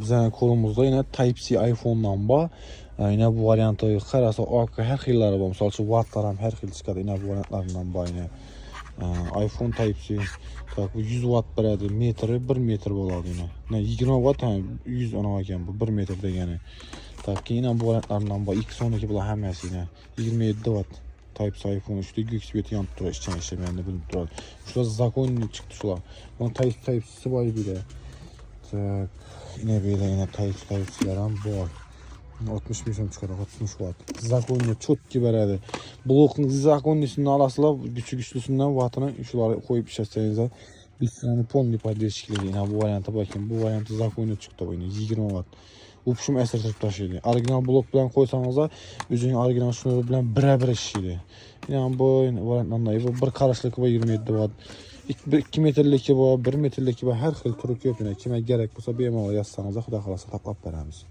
Bizning qo'limizda yana Type-C iPhone'dan bor. Yine bu variantı qarasa her xillari bor. Misol uchun wattlar ham har xil chiqadi. Yine bu variantlardan bor yine. iPhone Type-C. Tak bu 100 watt beradi. Metri 1 metr bo'ladi yine. 20 watt ham 100 ona ekan bu 1 metr degani. Tak yine bu variantlardan bor. X12 bular hammasi yine 27 watt. Type-C iPhone 3'te USB yanıp duruyor. İşçen işlemeyen de bilip duruyor. Şurada zakonlu çıktı şular. Bunun Type-C'si var bile. Tak yine böyle yine Type-C'ler ham bor. 60 milyon çıkaraq 60 watt. Zakonlu çok gibi beradi. Blokun zakonlusunu alasılar, güçlüsünden wattını şuları koyup işletseniz bir tane polni поддержкилedi. Yine bu variantı bakın. Bu variantı zakonlu çıktı bu yine 20 watt. Upşum əsər tutub daşıydı. Orijinal blok bilan qoysanız da özünün orijinal şunları bilan birə-bir işləyir. Yəni bu variantdan da bu bir qarışlık var 27 watt. 2 metrlik var, 1 metrlik var, hər xil türü köpünə kimə gərək bolsa bemalol yazsanız da xuda xalasa tapıb verəmiz.